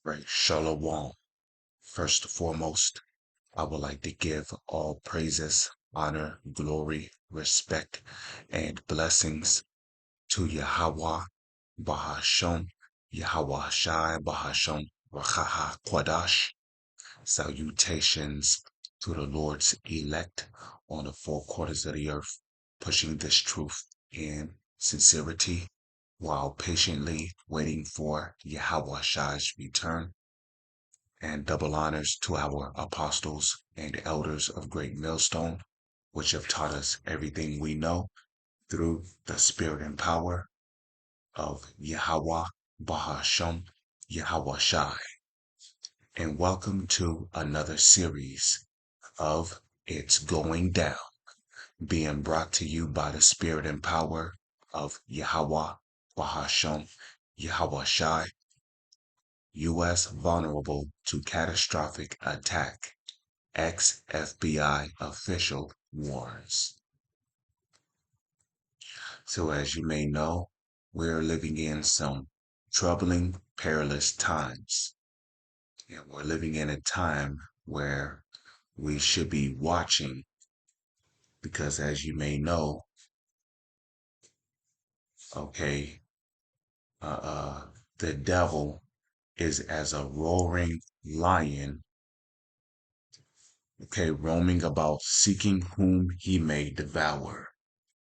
Right, Shalom. First and foremost, I would like to give all praises, honor, glory, respect, and blessings to Yahweh, Bahasham, Yahweh Shai, Bahasham, Rachaha Kwadash. Salutations to the Lord's elect on the four quarters of the earth, pushing this truth in sincerity while patiently waiting for Yahweh Shai's return. And double honors to our apostles and elders of Great Millstone, which have taught us everything we know through the spirit and power of Yahweh Bahasham Yahweh Shai. And welcome to another series of It's Going Down, being brought to you by the spirit and power of Yahweh Bahasham Yahweh Shai. U.S. vulnerable to catastrophic attack. Ex-FBI official warns. So as you may know, we're living in some troubling, perilous times. And we're living in a time where we should be watching because as you may know, okay, the devil is as a roaring lion, okay, roaming about seeking whom he may devour,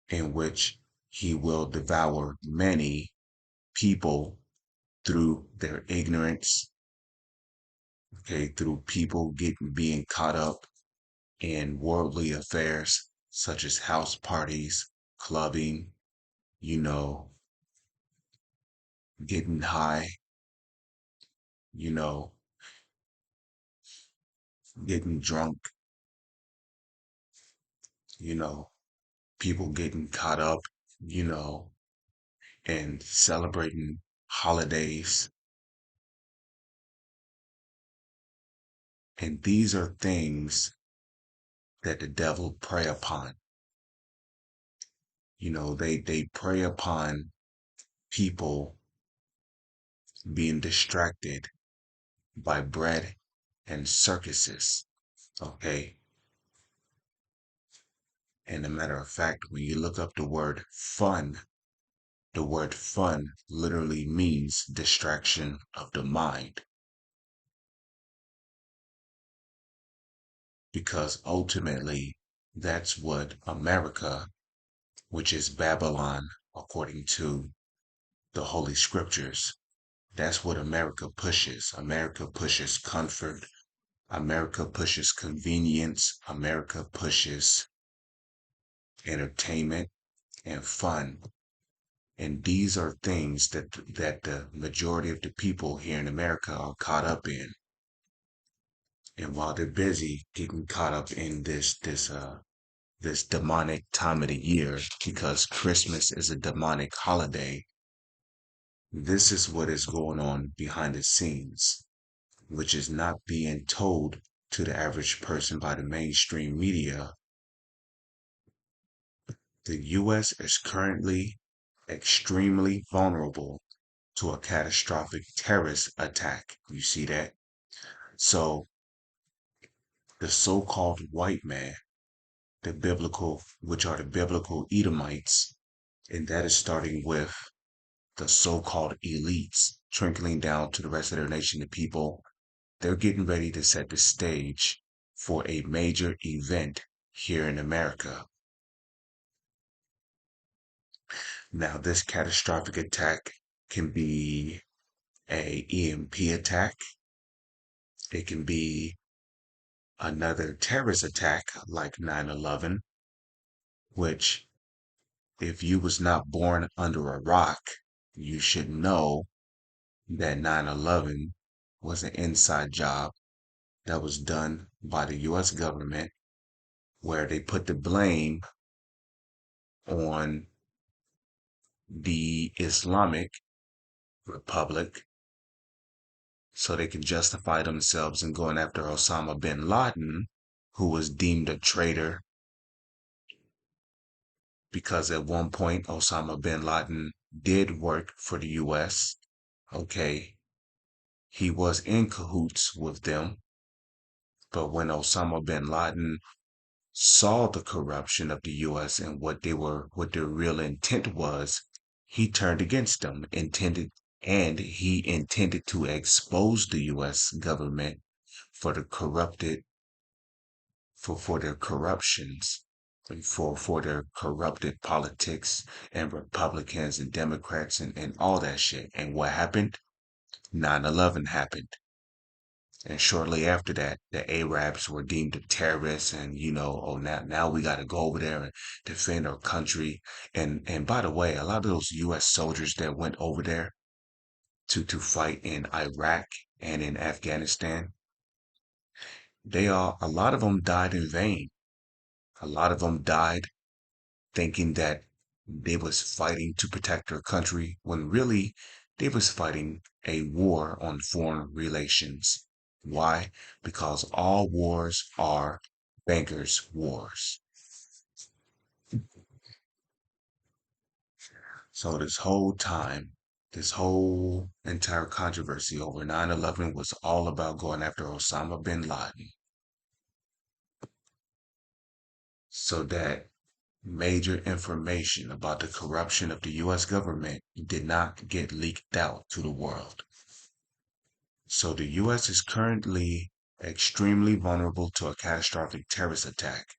in which he will devour many people through their ignorance, okay, through people being caught up in worldly affairs such as house parties, clubbing, you know, getting high, you know, getting drunk, you know, people getting caught up, you know, and celebrating holidays. And these are things that the devil prey upon. You know, they prey upon people being distracted by bread and circuses. Okay. And a matter of fact, when you look up the word fun literally means distraction of the mind. Because ultimately, that's what America, which is Babylon, according to the Holy Scriptures, that's what America pushes. America pushes comfort. America pushes convenience. America pushes entertainment and fun. And these are things that the majority of the people here in America are caught up in. And while they're busy getting caught up in this demonic time of the year, because Christmas is a demonic holiday, this is what is going on behind the scenes, which is not being told to the average person by the mainstream media. The U.S. is currently extremely vulnerable to a catastrophic terrorist attack. You see that? So the so-called white man, which are the biblical Edomites, and that is starting with the so-called elites, trickling down to the rest of their nation, the people, they're getting ready to set the stage for a major event here in America. Now, this catastrophic attack can be a EMP attack. It can be another terrorist attack like 9/11, which if you was not born under a rock, you should know that 9/11 was an inside job that was done by the U.S. government where they put the blame on the Islamic Republic so they can justify themselves in going after Osama bin Laden, who was deemed a traitor because at one point Osama bin Laden did work for the U.S. Okay. He was in cahoots with them, but when Osama bin Laden saw the corruption of the US and what their real intent was, he turned against them, he intended to expose the US government for the corrupted for their corruptions, for their corrupted politics and Republicans and Democrats and all that shit. And what happened? 9/11 happened. And shortly after that, the Arabs were deemed terrorists, and oh, now we got to go over there and defend our country. And by the way, a lot of those U.S. soldiers that went over there to fight in Iraq and in Afghanistan, a lot of them died in vain. A lot of them died thinking that they was fighting to protect their country when really they was fighting a war on foreign relations. Why? Because all wars are bankers' wars. So this whole entire controversy over 9/11 was all about going after Osama bin Laden so that major information about the corruption of the US government did not get leaked out to the world. So the US is currently extremely vulnerable to a catastrophic terrorist attack.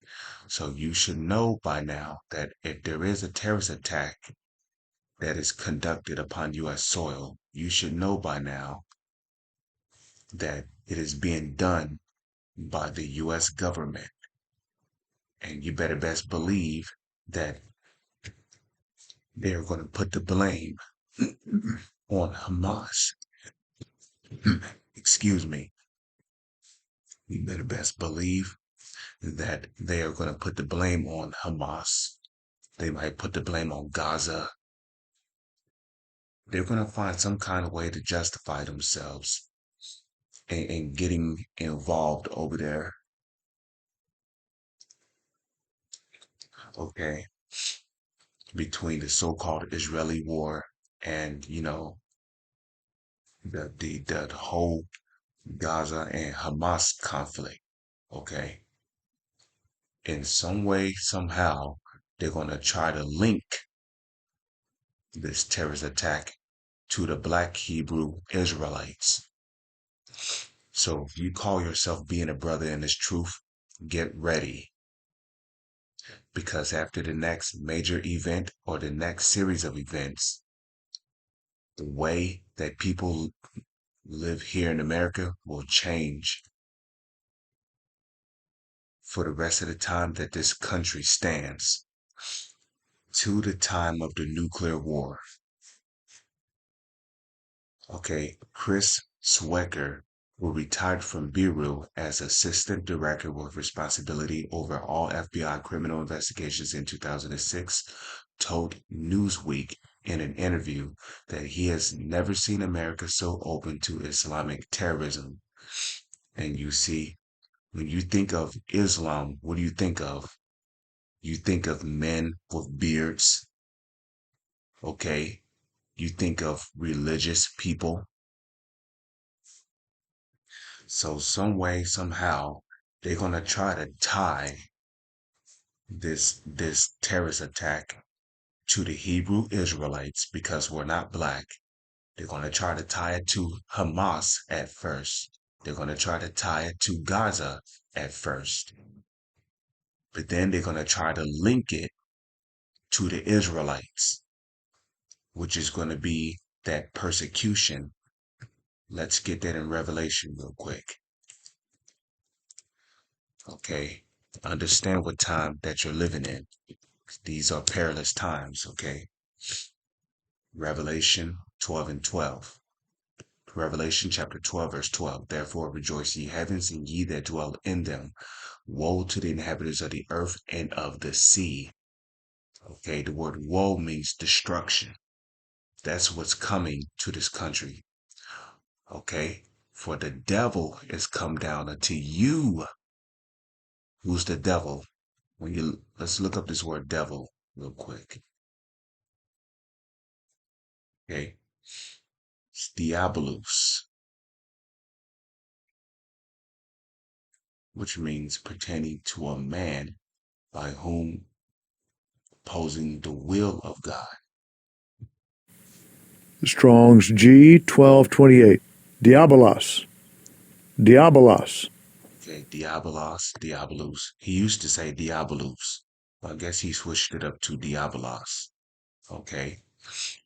So you should know by now that if there is a terrorist attack that is conducted upon US soil, you should know by now that it is being done by the US government. And you better best believe that they're going to put the blame on Hamas. Excuse me. You better best believe that they are going to put the blame on Hamas. They might put the blame on Gaza. They're going to find some kind of way to justify themselves in getting involved over there. Okay. Between the so-called Israeli war and, the whole Gaza and Hamas conflict. Okay. In some way, somehow, they're going to try to link this terrorist attack to the Black Hebrew Israelites. So if you call yourself being a brother in this truth, get ready. Because after the next major event or the next series of events, the way that people live here in America will change for the rest of the time that this country stands to the time of the nuclear war. Okay, Chris Swecker, who retired from Bureau as Assistant Director with responsibility over all FBI criminal investigations in 2006, told Newsweek in an interview that he has never seen America so open to Islamic terrorism. And you see, when you think of Islam, what do you think of? You think of men with beards, okay? You think of religious people. So some way, somehow, they're gonna try to tie this terrorist attack to the Hebrew Israelites because we're not black. They're gonna try to tie it to Hamas at first. They're gonna try to tie it to Gaza at first. But then they're gonna try to link it to the Israelites, which is gonna be that persecution. Let's get that in Revelation real quick. Okay? Understand what time that you're living in. These are perilous times, okay? Revelation 12 and 12. Revelation chapter 12, verse 12. Therefore rejoice ye heavens and ye that dwell in them. Woe to the inhabitants of the earth and of the sea. Okay, the word woe means destruction. That's what's coming to this country. Okay, for the devil is come down unto you. Who's the devil? Let's look up this word devil real quick. Okay, it's diabolus. which means pertaining to a man by whom opposing the will of God. Strong's G 1228. Diabolos. Diabolos. Okay, diabolos, diabolus. He used to say diabolus. I guess he switched it up to diabolos. Okay,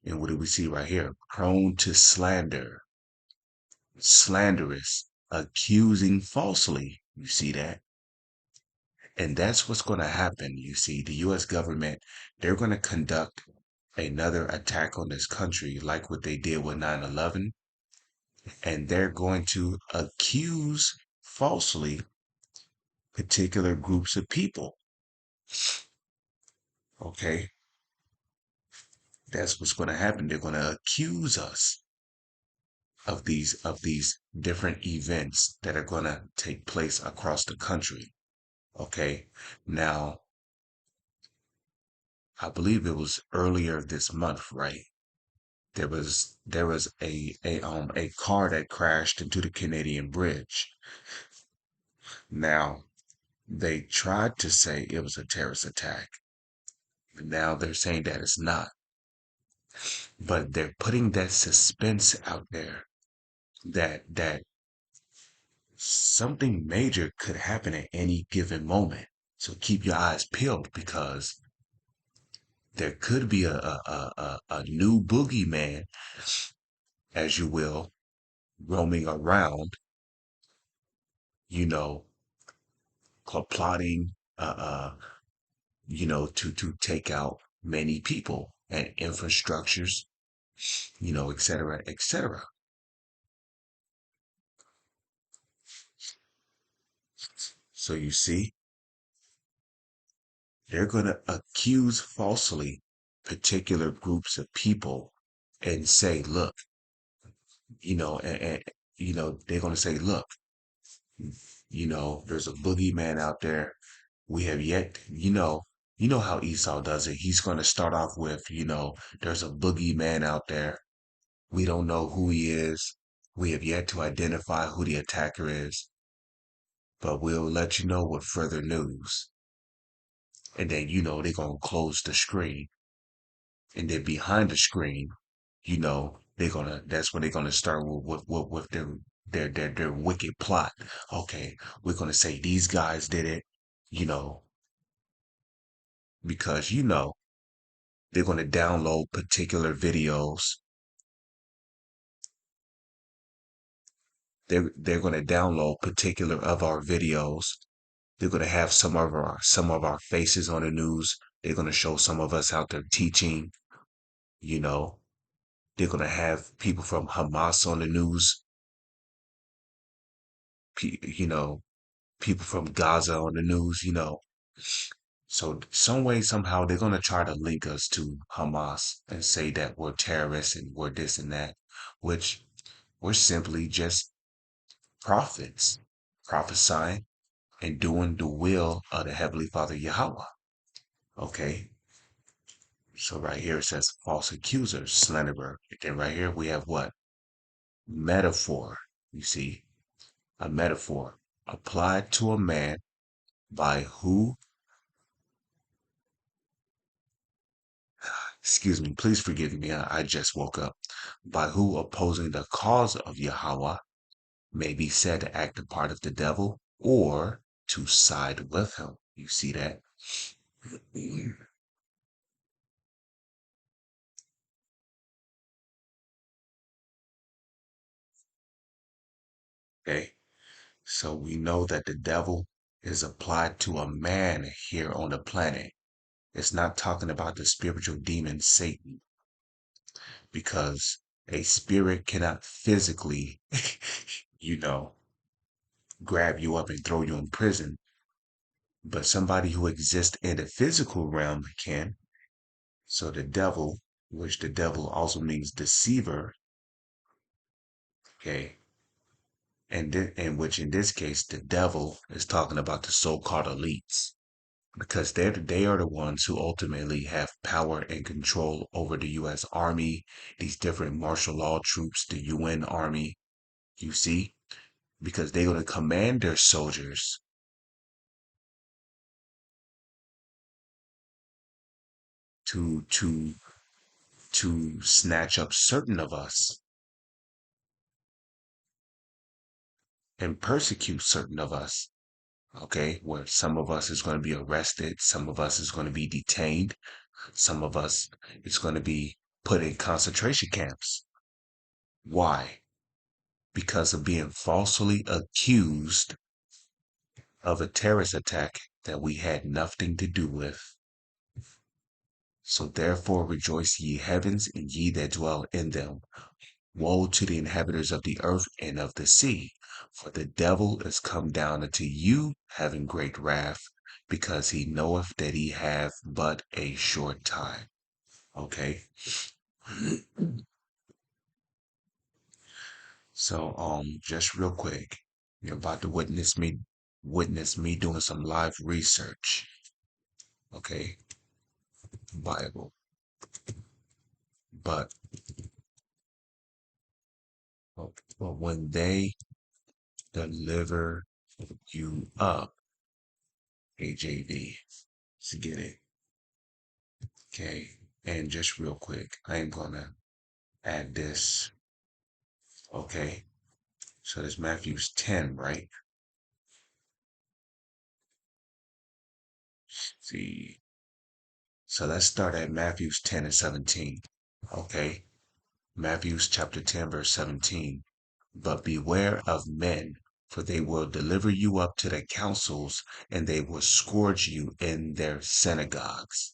and what do we see right here? Prone to slander, slanderous, accusing falsely. You see that? And that's what's going to happen. You see, the U.S. government, they're going to conduct another attack on this country like what they did with 9/11, and they're going to accuse falsely particular groups of people. Okay, that's what's going to happen. They're going to accuse us of these different events that are going to take place across the country. Okay, now I believe it was earlier this month, right? There was a car that crashed into the Canadian Bridge. Now they tried to say it was a terrorist attack, but now they're saying that it's not. But they're putting that suspense out there that something major could happen at any given moment. So keep your eyes peeled because there could be a new boogeyman, as you will, roaming around, you know, plotting, to take out many people and infrastructures, et cetera, et cetera. So you see, they're going to accuse falsely particular groups of people and say, look, they're going to say, look, there's a boogeyman out there. We have yet, you know how Esau does it. He's going to start off with, there's a boogeyman out there. We don't know who he is. We have yet to identify who the attacker is, but we'll let you know with further news. And then, they're going to close the screen. And then behind the screen, that's when they're gonna start with their wicked plot. Okay, we're gonna say these guys did it, you know, because they're gonna download particular videos. They're gonna download particular of our videos. They're gonna have some of our faces on the news. They're gonna show some of us out there teaching, you know. They're gonna have people from Hamas on the news, you know, people from Gaza on the news. So some way, somehow, they're gonna try to link us to Hamas and say that we're terrorists and we're this and that, which we're simply just prophets, prophesying and doing the will of the Heavenly Father Yahweh. Okay. So right here it says false accuser, slanderer. And then right here we have what? Metaphor. You see, a metaphor applied to a man by who, excuse me, please forgive me, I just woke up, by who opposing the cause of Yahweh may be said to act the part of the devil or to side with him. You see that? Okay, so we know that the devil is applied to a man here on the planet. It's not talking about the spiritual demon Satan, because a spirit cannot physically, you know, grab you up and throw you in prison, but somebody who exists in the physical realm can. So the devil, which the devil also means deceiver, okay, and which in this case the devil is talking about the so-called elites, because they are the ones who ultimately have power and control over the U.S. Army, these different martial law troops, the UN Army. You see, because they're going to command their soldiers. to to to snatch up certain of us and persecute certain of us. Okay, where some of us is going to be arrested, some of us is going to be detained, some of us is going to be put in concentration camps. Why? Because of being falsely accused of a terrorist attack that we had nothing to do with. So therefore rejoice ye heavens, and ye that dwell in them. Woe to the inhabitants of the earth and of the sea, for the devil is come down unto you, having great wrath, because he knoweth that he hath but a short time. Okay. So just real quick, you're about to witness me doing some live research. Okay, Bible. But but when they deliver you up, KJV, to get it. Okay. And just real quick, I am gonna add this. Okay. So there's Matthew's 10, right? See. So let's start at Matthew's 10 and 17. Okay. Matthew's chapter 10, verse 17. But beware of men, for they will deliver you up to the councils, and they will scourge you in their synagogues,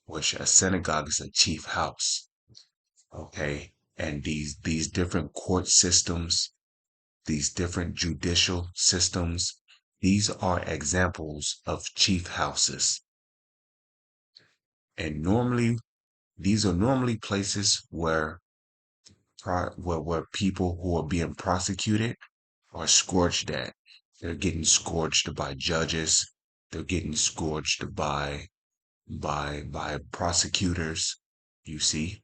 which a synagogue is a chief house. Okay. And these different court systems, these different judicial systems, these are examples of chief houses. And normally, these are normally places where people who are being prosecuted are scourged at. They're getting scourged by judges. They're getting scourged by prosecutors. You see,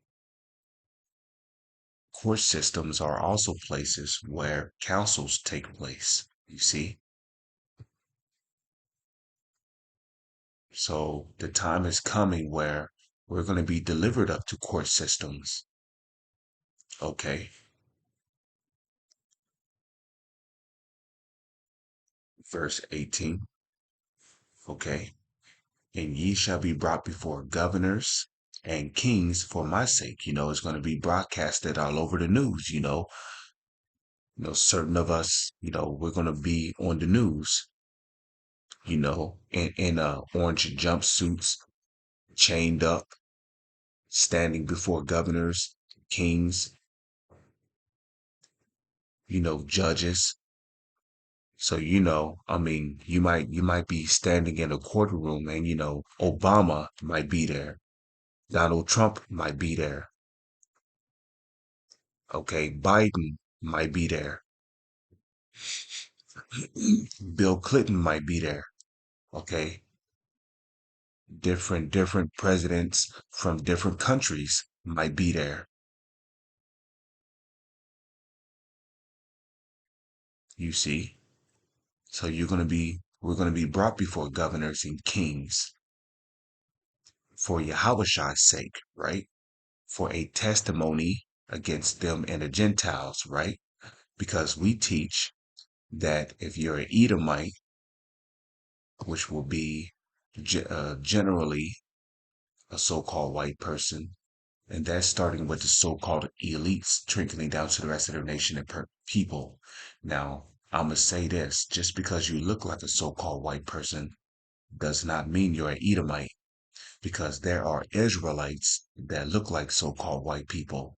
court systems are also places where councils take place. You see, so the time is coming where we're going to be delivered up to court systems. Okay, verse 18. Okay, and ye shall be brought before governors and kings for my sake. It's going to be broadcasted all over the news. Certain of us, we're going to be on the news, in orange jumpsuits, chained up, standing before governors, kings, judges. So, I mean, you might be standing in a courtroom and, Obama might be there. Donald Trump might be there. Okay. Biden might be there. Bill Clinton might be there. Okay. Different presidents from different countries might be there. You see? So we're going to be brought before governors and kings for Yahweh's sake, right? For a testimony against them and the Gentiles, right? Because we teach that if you're an Edomite, which will be generally a so-called white person, and that's starting with the so-called elites trickling down to the rest of the nation and people. Now, I'm going to say this, just because you look like a so-called white person does not mean you're an Edomite, because there are Israelites that look like so-called white people,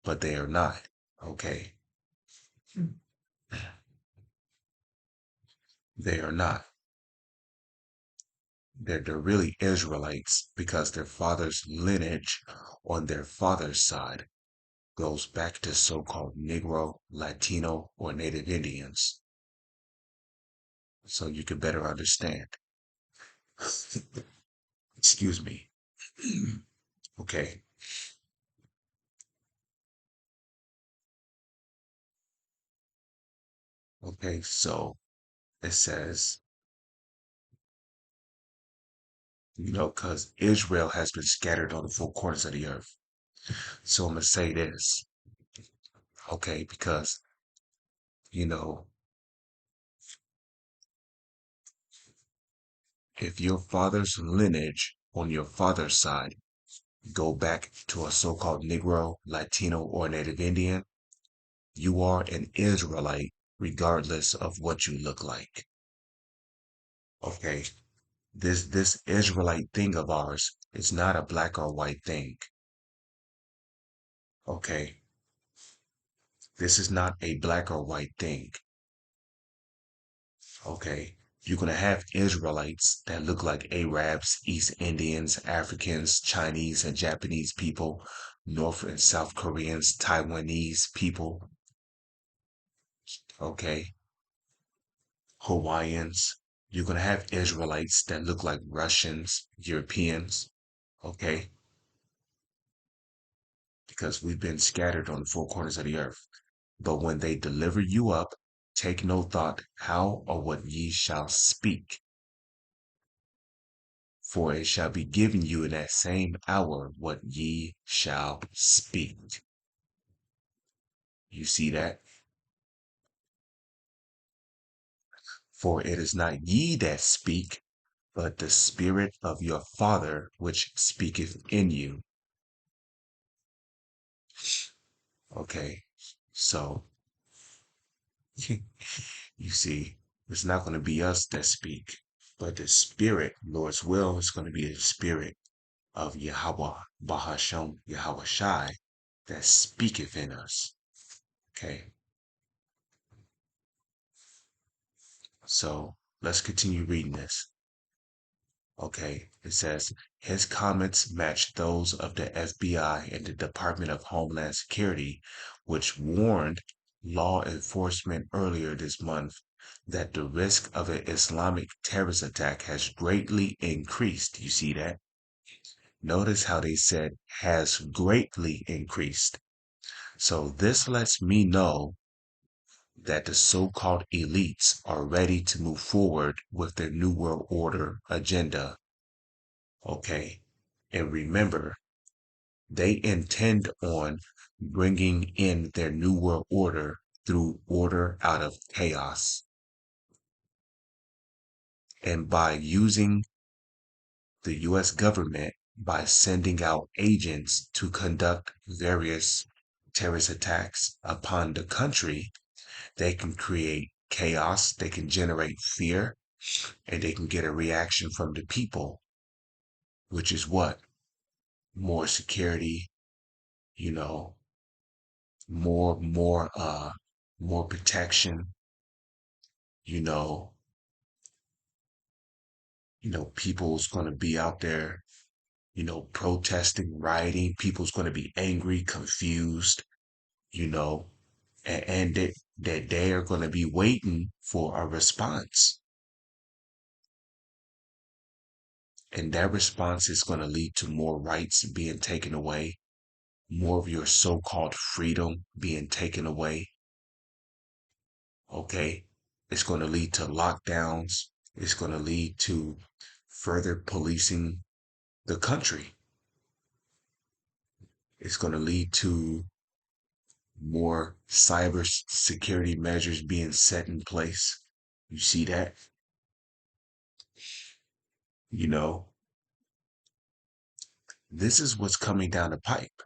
but they are not. Okay. They are not. They're really Israelites because their father's lineage on their father's side goes back to so-called Negro, Latino, or Native Indians. So you can better understand. Excuse me. Okay. Okay. So it says, because Israel has been scattered on the four corners of the earth. So I'm going to say this, okay, because, you know, if your father's lineage on your father's side go back to a so-called Negro, Latino, or Native Indian, you are an Israelite regardless of what you look like. Okay, this Israelite thing of ours is not a black or white thing. Okay, this is not a black or white thing. Okay, you're gonna have Israelites that look like Arabs, East Indians, Africans, Chinese and Japanese people, North and South Koreans, Taiwanese people. Okay, Hawaiians. You're gonna have Israelites that look like Russians, Europeans. Okay, because we've been scattered on the four corners of the earth. But when they deliver you up, take no thought how or what ye shall speak, for it shall be given you in that same hour what ye shall speak. You see that? For it is not ye that speak, but the Spirit of your Father which speaketh in you. Okay, so you see, it's not going to be us that speak, but the Spirit, Lord's will, is going to be the Spirit of Yahweh, Bahasham, Yahweh Shai, that speaketh in us. Okay, so let's continue reading this. Okay, it says his comments match those of the FBI and the Department of Homeland Security, which warned law enforcement earlier this month that the risk of an Islamic terrorist attack has greatly increased. You see that? Notice how they said has greatly increased. So this lets me know that the so-called elites are ready to move forward with their New World Order agenda. Okay. And remember, they intend on bringing in their New World Order through order out of chaos. And by using the US government, by sending out agents to conduct various terrorist attacks upon the country, they can create chaos, they can generate fear, and they can get a reaction from the people, which is what? More security, you know, more protection, you know, people's going to be out there, protesting, rioting, people's going to be angry, confused, you know, and that they are going to be waiting for a response. And that response is going to lead to more rights being taken away, more of your so-called freedom being taken away. Okay. It's going to lead to lockdowns. It's going to lead to further policing the country. It's going to lead to more cyber security measures being set in place. You see that? You know, this is what's coming down the pipe.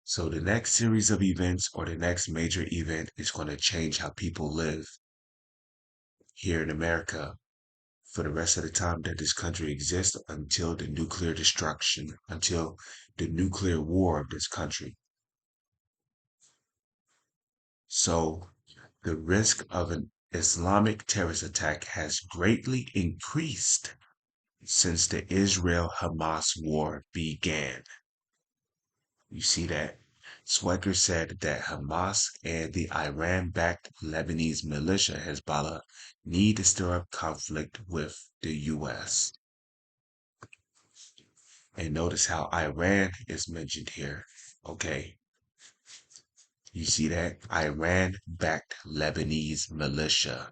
So the next series of events or the next major event is going to change how people live here in America for the rest of the time that this country exists until the nuclear destruction, until the nuclear war of this country. So the risk of an Islamic terrorist attack has greatly increased since the Israel-Hamas war began. You see that? Swecker said that Hamas and the Iran-backed Lebanese militia Hezbollah need to stir up conflict with the U.S. And notice how Iran is mentioned here. Okay. You see that? Iran-backed Lebanese militia.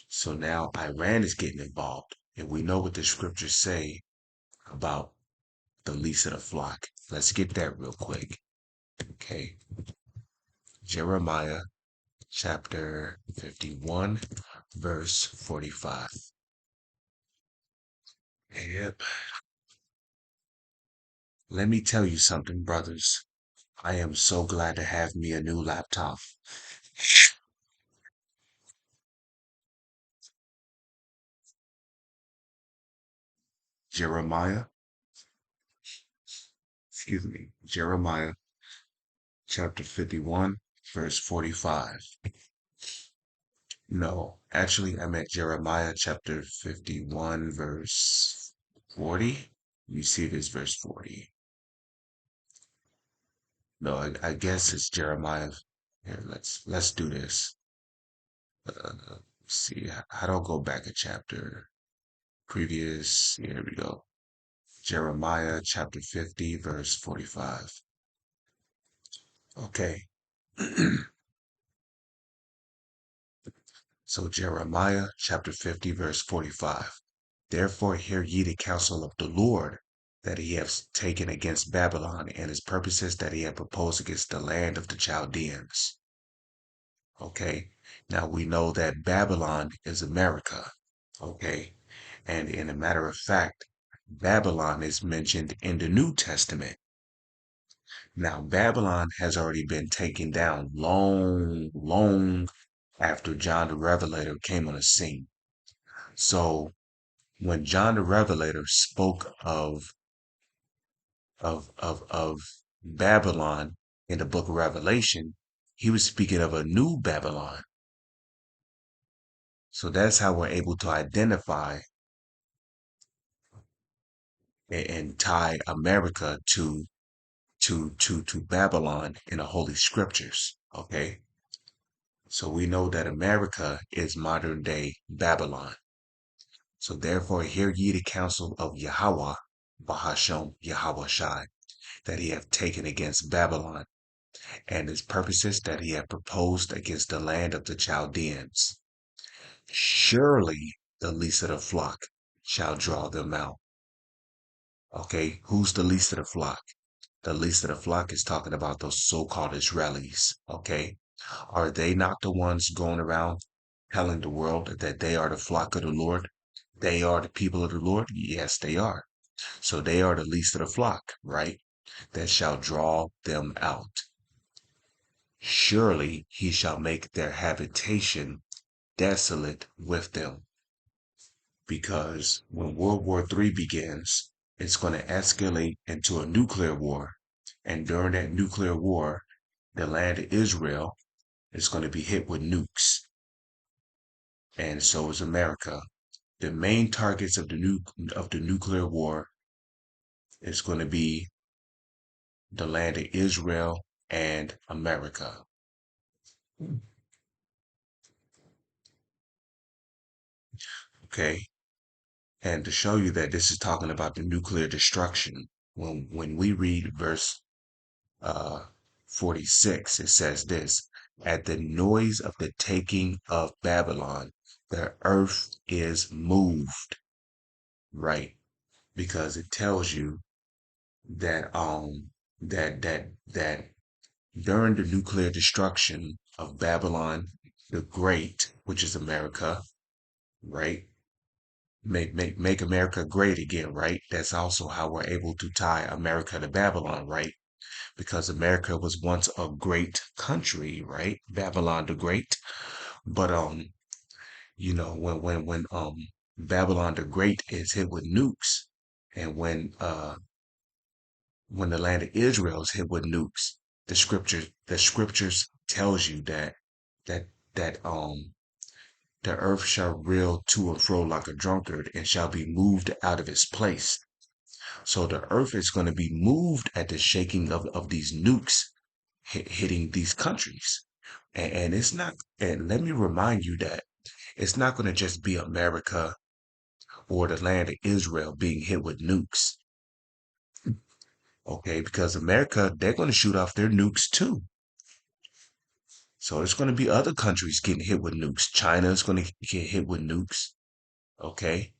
So now Iran is getting involved. And we know what the scriptures say about the least of the flock. Let's get that real quick. Okay. Jeremiah chapter 51, verse 45. Yep. Let me tell you something, brothers. I am so glad to have me a new laptop. Jeremiah, excuse me, Jeremiah chapter 51, verse 45. No, actually, I meant Jeremiah chapter 51, verse 40. You see this verse 40. No, I guess it's Jeremiah. Here, let's do this. See, how do I go back a chapter? Previous, here we go. Jeremiah chapter 50, verse 45. Okay. So Jeremiah chapter 50, verse 45. Therefore hear ye the counsel of the Lord that he hath taken against Babylon, and his purposes that he hath proposed against the land of the Chaldeans. Okay. Now we know that Babylon is America. Okay. And in a matter of fact, Babylon is mentioned in the New Testament. Now, Babylon has already been taken down long after John the Revelator came on the scene. So when John the Revelator spoke of Babylon in the book of Revelation, he was speaking of a new Babylon. So that's how we're able to identify and tie America to Babylon in the Holy Scriptures. Okay. So we know that America is modern day Babylon. So therefore hear ye the counsel of Yahweh, Bahasham Yahweh Shai, that he hath taken against Babylon, and his purposes that he hath proposed against the land of the Chaldeans. Surely the least of the flock shall draw them out. Okay, who's the least of the flock? The least of the flock is talking about those so-called Israelis. Okay, are they not the ones going around telling the world that they are the flock of the Lord? They are the people of the Lord? Yes, they are. So they are the least of the flock, right? That shall draw them out. Surely he shall make their habitation desolate with them. Because when World War III begins, it's going to escalate into a nuclear war. And during that nuclear war, the land of Israel is going to be hit with nukes. And so is America. The main targets of the nuclear war is going to be the land of Israel and America. Okay. And to show you that this is talking about the nuclear destruction, when we read verse uh 46, it says this: at the noise of the taking of Babylon, the earth is moved, right? Because it tells you that that during the nuclear destruction of Babylon the Great, which is America, right? Make America great again, right? That's also how we're able to tie America to Babylon, right? Because America was once a great country, right? Babylon the Great. But when Babylon the Great is hit with nukes, and when the land of Israel is hit with nukes, the scriptures tells you that that the earth shall reel to and fro like a drunkard and shall be moved out of its place. So the earth is going to be moved at the shaking of these nukes hitting these countries. And it's not, and let me remind you that it's not going to just be America or the land of Israel being hit with nukes. Okay, because America, they're going to shoot off their nukes too. So there's going to be other countries getting hit with nukes. China is going to get hit with nukes. Okay.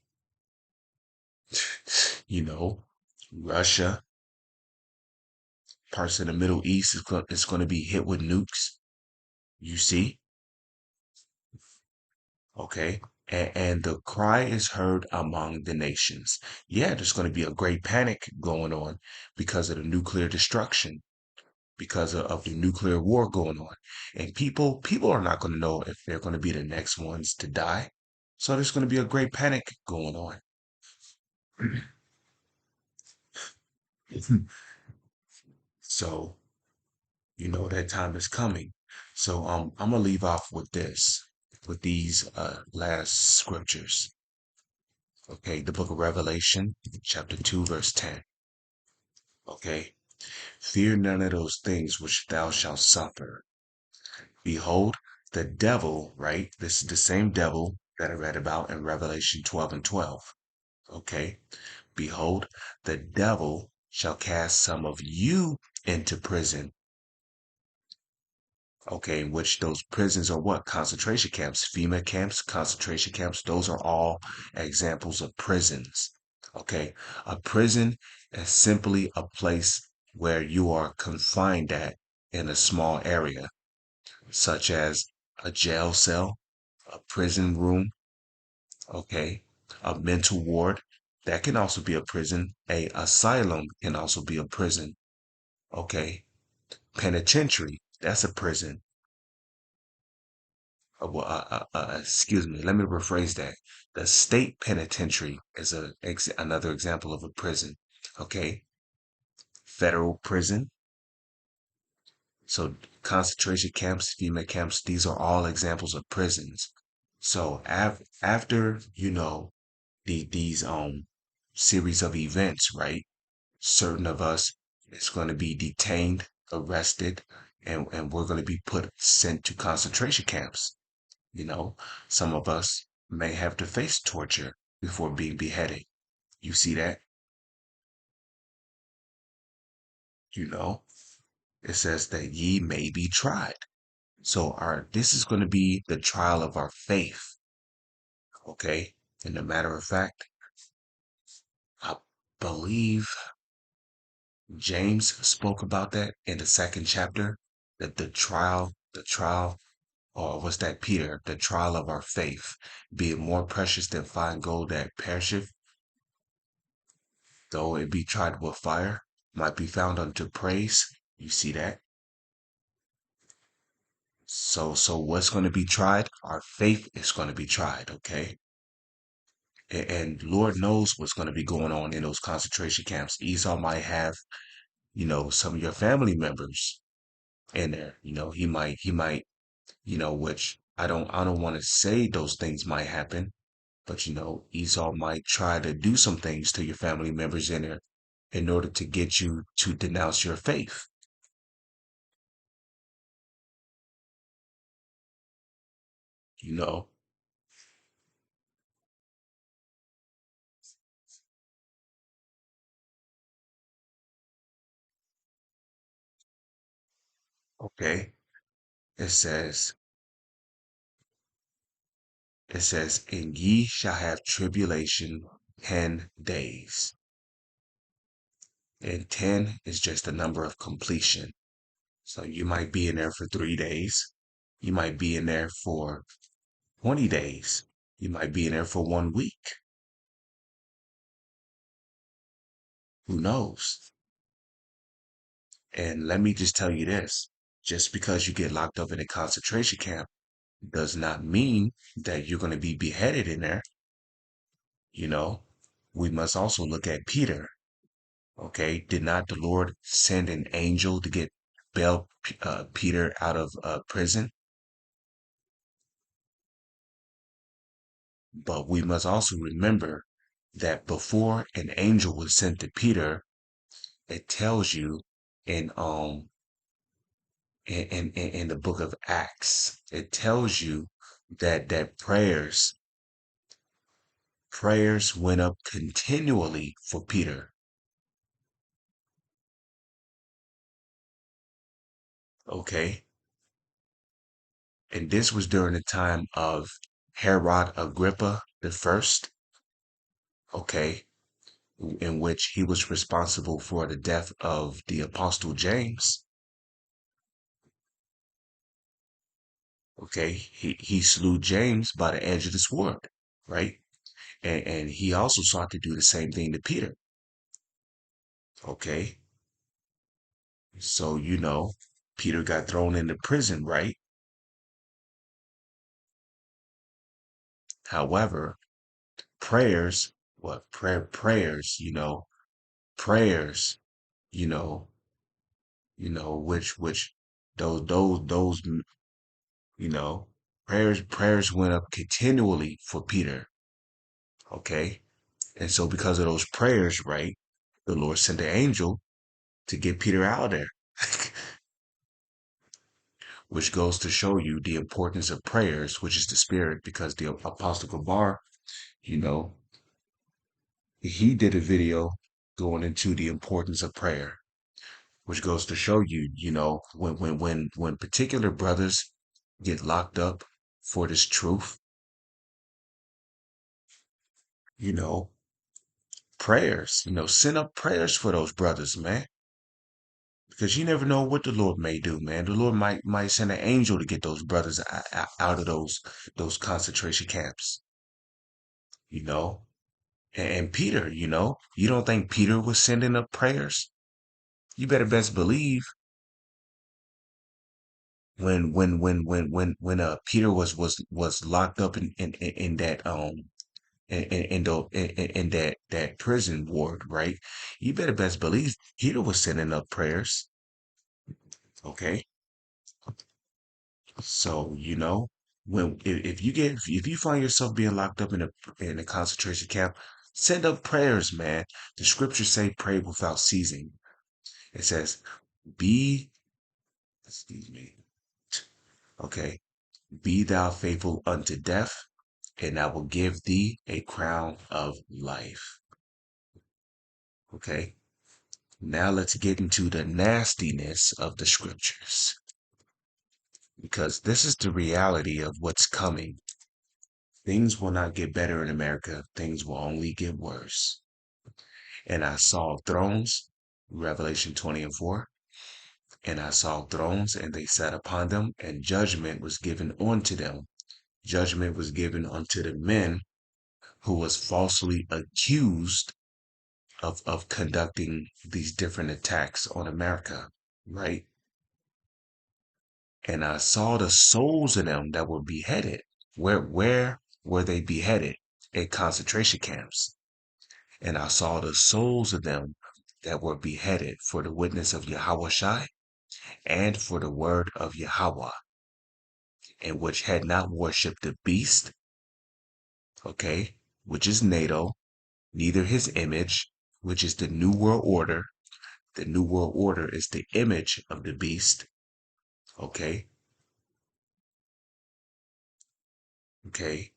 You know, Russia, parts of the Middle East is going to be hit with nukes. You see? Okay. And the cry is heard among the nations. Yeah, there's going to be a great panic going on because of the nuclear destruction, because of the nuclear war going on. And people are not going to know if they're going to be the next ones to die. So there's going to be a great panic going on. So you know that time is coming. So I'm gonna leave off with this, with these last scriptures. Okay, the book of Revelation, chapter 2, verse 10. Okay. Fear none of those things which thou shalt suffer. Behold, the devil, right? This is the same devil that I read about in Revelation 12 and 12. Okay. Behold, the devil shall cast some of you into prison. Okay, in which those prisons are what? Concentration camps, FEMA camps, concentration camps. Those are all examples of prisons. Okay, a prison is simply a place where you are confined at in a small area, such as a jail cell, a prison room, okay, a mental ward. That can also be a prison. A asylum can also be a prison. Okay, penitentiary, that's a prison. Excuse me, let me rephrase that. The state penitentiary is another example of a prison. Okay, federal prison. So concentration camps, FEMA camps, these are all examples of prisons. So after these series of events, right? Certain of us is going to be detained, arrested, and we're going to be sent to concentration camps. You know, some of us may have to face torture before being beheaded. You see that? You know, it says that ye may be tried. So this is going to be the trial of our faith. Okay. And a matter of fact, I believe James spoke about that in the second chapter, that the trial, or was that Peter, the trial of our faith, being more precious than fine gold that perisheth, though it be tried with fire, might be found unto praise. You see that? So what's going to be tried? Our faith is going to be tried, okay? And Lord knows what's going to be going on in those concentration camps. Esau might have, some of your family members in there. He might, which I don't want to say those things might happen, but Esau might try to do some things to your family members in there in order to get you to denounce your faith. You know, okay. It says, and ye shall have tribulation 10 days. And 10 is just a number of completion. So you might be in there for 3 days. You might be in there for 20 days. You might be in there for 1 week. Who knows? And let me just tell you this. Just because you get locked up in a concentration camp does not mean that you're going to be beheaded in there. You know, we must also look at Peter. Okay, did not the Lord send an angel to get Peter out of prison? But we must also remember that before an angel was sent to Peter, it tells you in in the book of Acts, it tells you that prayers went up continually for Peter. Okay, And this was during the time of Herod Agrippa the first, okay, in which he was responsible for the death of the Apostle James. Okay, he slew James by the edge of the sword, right? And he also sought to do the same thing to Peter. Okay, so Peter got thrown into prison, right? However, prayers, what prayers, prayers, you know, which those you know, prayers went up continually for Peter. Okay, and so because of those prayers, right, the Lord sent an angel to get Peter out of there. Which goes to show you the importance of prayers, which is the spirit, because the Apostle Gabar, you know, he did a video going into the importance of prayer, which goes to show you, when particular brothers get locked up for this truth, you know, prayers, send up prayers for those brothers, man. Because you never know what the Lord may do, man. The Lord might send an angel to get those brothers out of those concentration camps, you know. And Peter, you don't think Peter was sending up prayers? You better best believe when Peter was locked up in that in that prison ward, right? You better best believe Peter was sending up prayers. Okay, so when if you find yourself being locked up in a concentration camp, send up prayers, man. The scriptures say pray without ceasing. It says be excuse me. Okay. Be thou faithful unto death, and I will give thee a crown of life. Okay. Now let's get into the nastiness of the scriptures. Because this is the reality of what's coming. Things will not get better in America. Things will only get worse. And I saw thrones, Revelation 20 and 4. And I saw thrones, and they sat upon them, and judgment was given unto them. Judgment was given unto the men who was falsely accused of conducting these different attacks on America, right? And I saw the souls of them that were beheaded. Where were they beheaded? In concentration camps. And I saw the souls of them that were beheaded for the witness of Yahweh Shai and for the word of Yahweh, and which had not worshipped the beast, okay, which is NATO, neither his image, which is the New World Order. The New World Order is the image of the beast. Okay. Okay.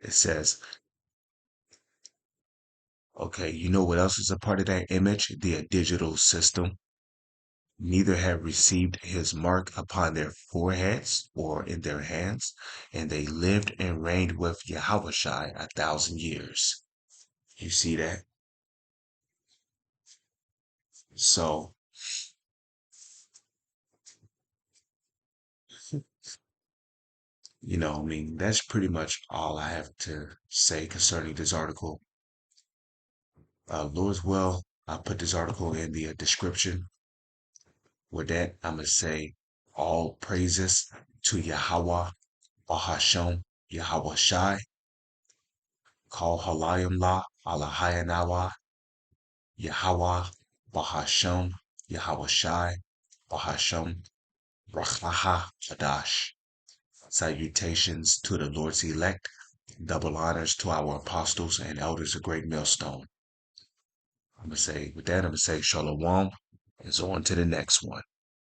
It says, okay, you know what else is a part of that image? The digital system. Neither have received his mark upon their foreheads or in their hands, and they lived and reigned with Yahushai 1,000 years. You see that? So, I mean, that's pretty much all I have to say concerning this article. Lord's will, I'll put this article in the description. With that, I'm going to say all praises to Yahweh, Bahasham, Yahweh Shai, Kal Halayim La, Alahayanawa, Yahweh, Bahasham, Yahweh Shai, Bahasham, Rachaha Hadash. Salutations to the Lord's elect, double honors to our apostles and elders of Great Millstone. With that, I'm going to say Shalom, and so on to the next one.